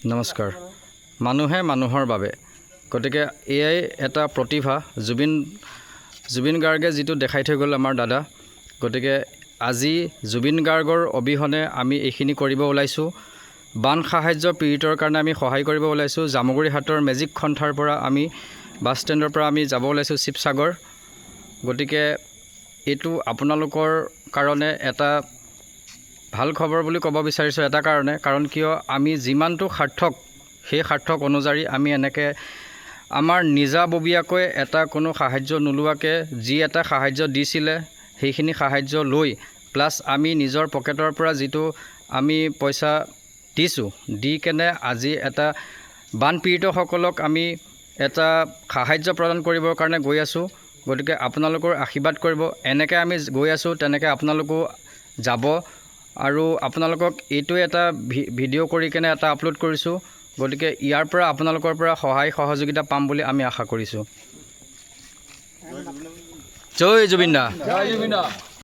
নমস্কাৰ। মানুহে মানুহৰ বাবে, গতিকে এয়াই এটা প্ৰতিভা জুবিন গাৰ্গে যিটো দেখাই থৈ গ'ল আমাৰ দাদা। গতিকে আজি জুবিন গাৰ্গৰ অবিহনে আমি এইখিনি কৰিব ওলাইছোঁ। বান সাহায্য পীড়িতৰ কাৰণে আমি সহায় কৰিব ওলাইছোঁ। জামুগুৰিহাটৰ মেজিক সন্থাৰ পৰা আমি বাছ ষ্টেণ্ডৰ পৰা আমি যাব ওলাইছোঁ শিৱসাগৰ। গতিকে এইটো আপোনালোকৰ কাৰণে এটা ভাল খবৰ বুলি ক'ব বিচাৰিছোঁ, এটা কাৰণ কিয় আমি যিমানটো সাৰ্থক সেই সাৰ্থক অনুযায়ী আমি এনেকৈ আমাৰ নিজাববীয়াকৈ এটা কোনো সাহায্য নোলোৱাকৈ যি এটা সাহায্য দিছিলে সেইখিনি সাহায্য লৈ প্লাছ আমি নিজৰ পকেটৰ পৰা যিটো আমি পইচা দিছোঁ দি কেনে আজি এটা বানপীড়িতসকলক আমি এটা সাহায্য প্ৰদান কৰিবৰ কাৰণে গৈ আছোঁ। গতিকে আপোনালোকৰ আশীৰ্বাদ কৰিব। এনেকৈ আমি গৈ আছোঁ তেনেকৈ আপোনালোকো যাব। আৰু আপোনালোকক এইটোৱে এটা ভিডিঅ' কৰি কেনে এটা আপলোড কৰিছোঁ। গতিকে ইয়াৰ পৰা আপোনালোকৰ পৰা সহায় সহযোগিতা পাম বুলি আমি আশা কৰিছোঁ। জয় জুবিন দা।